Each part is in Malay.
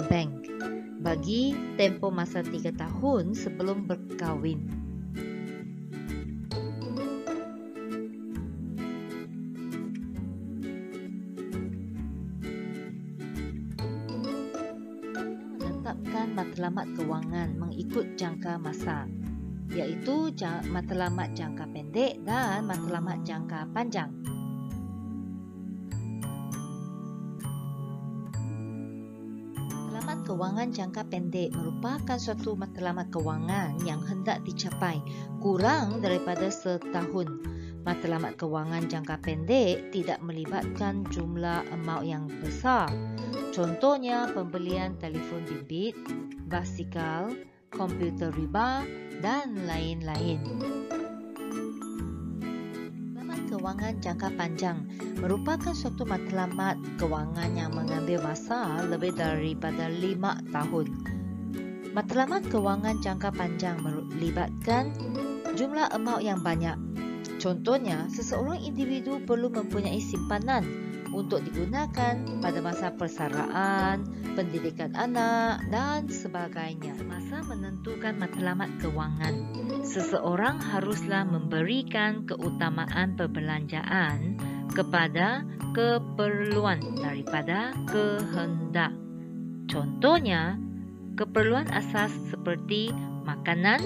bank bagi tempoh masa 3 tahun sebelum berkahwin. Menetapkan matlamat kewangan mengikut jangka masa, iaitu matlamat jangka pendek dan matlamat jangka panjang. Matlamat kewangan jangka pendek merupakan suatu matlamat kewangan yang hendak dicapai kurang daripada setahun. Matlamat kewangan jangka pendek tidak melibatkan jumlah amaun yang besar. Contohnya pembelian telefon bimbit, basikal, komputer riba dan lain-lain. Matlamat kewangan jangka panjang merupakan suatu matlamat kewangan yang mengambil masa lebih daripada 5 tahun. Matlamat kewangan jangka panjang melibatkan jumlah amaun yang banyak. Contohnya, seseorang individu perlu mempunyai simpanan untuk digunakan pada masa persaraan, pendidikan anak dan sebagainya. Semasa menentukan matlamat kewangan, seseorang haruslah memberikan keutamaan perbelanjaan kepada keperluan daripada kehendak. Contohnya, keperluan asas seperti makanan,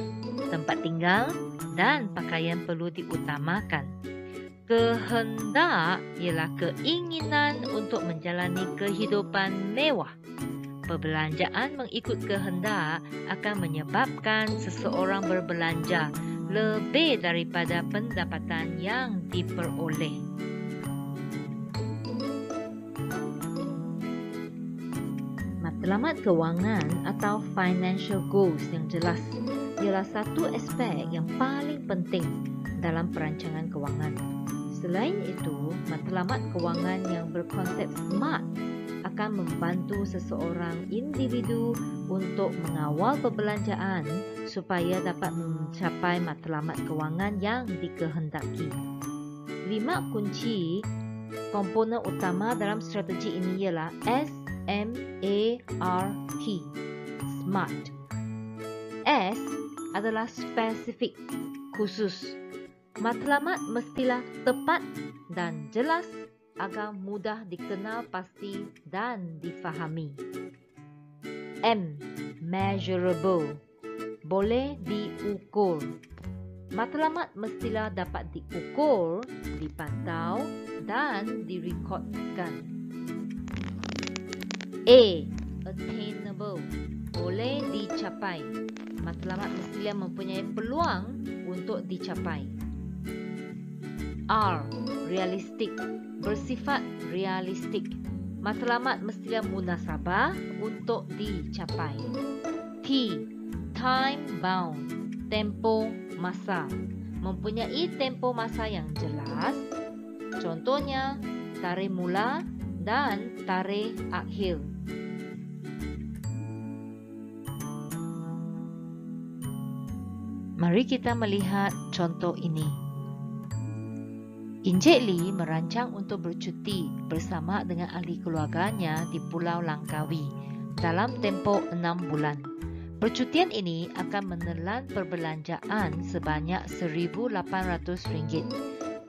tempat tinggal dan pakaian perlu diutamakan. Kehendak ialah keinginan untuk menjalani kehidupan mewah. Perbelanjaan mengikut kehendak akan menyebabkan seseorang berbelanja lebih daripada pendapatan yang diperoleh. Matlamat kewangan atau financial goals yang jelas ialah satu aspek yang paling penting dalam perancangan kewangan. Selain itu, matlamat kewangan yang berkonsep SMART akan membantu seseorang individu untuk mengawal perbelanjaan supaya dapat mencapai matlamat kewangan yang dikehendaki. 5 kunci komponen utama dalam strategi ini ialah SMART. SMART. S adalah spesifik, khusus. Matlamat mestilah tepat dan jelas agar mudah dikenal pasti dan difahami. M. Measurable. Boleh diukur. Matlamat mestilah dapat diukur, dipantau dan direkodkan. A. Attainable. Boleh dicapai. Matlamat mestilah mempunyai peluang untuk dicapai. R. Realistik. Bersifat realistik. Matlamat mestilah munasabah untuk dicapai. T. Time bound. Tempoh masa. Mempunyai tempoh masa yang jelas. Contohnya, tarikh mula dan tarikh akhir. Mari kita melihat contoh ini. Encik Lee merancang untuk bercuti bersama dengan ahli keluarganya di Pulau Langkawi dalam tempoh 6 bulan. Percutian ini akan menelan perbelanjaan sebanyak RM1,800.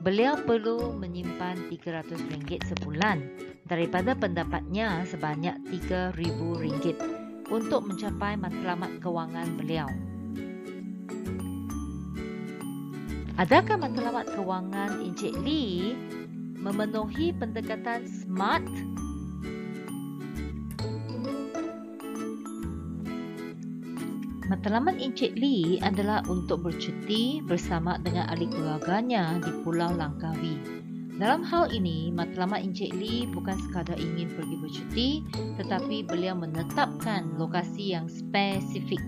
Beliau perlu menyimpan RM300 sebulan daripada pendapatnya sebanyak RM3,000 untuk mencapai matlamat kewangan beliau. Adakah matlamat kewangan Encik Lee memenuhi pendekatan SMART? Matlamat Encik Lee adalah untuk bercuti bersama dengan ahli keluarganya di Pulau Langkawi. Dalam hal ini, matlamat Encik Lee bukan sekadar ingin pergi bercuti, tetapi beliau menetapkan lokasi yang spesifik.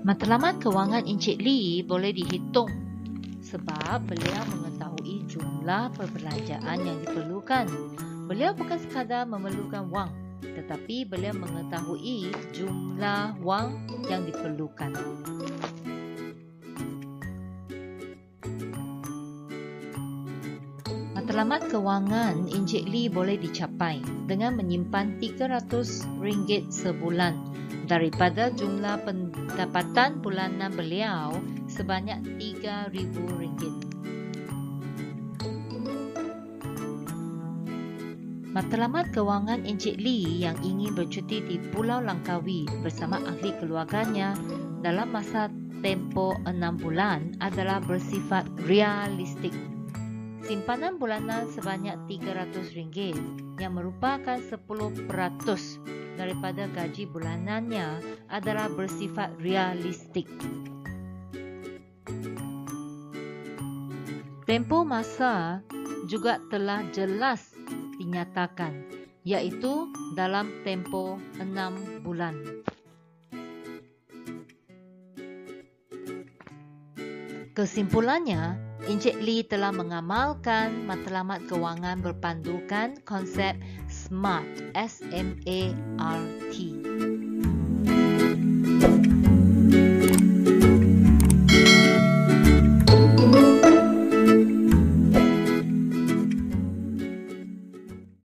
Matlamat kewangan Encik Lee boleh dihitung sebab beliau mengetahui jumlah perbelanjaan yang diperlukan. Beliau bukan sekadar memerlukan wang, tetapi beliau mengetahui jumlah wang yang diperlukan. Matlamat kewangan Encik Lee boleh dicapai dengan menyimpan RM300 sebulan daripada jumlah pendapatan bulanan beliau sebanyak RM3,000. Matlamat kewangan Encik Lee yang ingin bercuti di Pulau Langkawi bersama ahli keluarganya dalam masa tempoh 6 bulan adalah bersifat realistik. Simpanan bulanan sebanyak RM300 yang merupakan 10% daripada gaji bulanannya adalah bersifat realistik. Tempoh masa juga telah jelas dinyatakan, iaitu dalam tempoh 6 bulan. Kesimpulannya, Encik Lee telah mengamalkan matlamat kewangan berpandukan konsep SMART, S-M-A-R-T.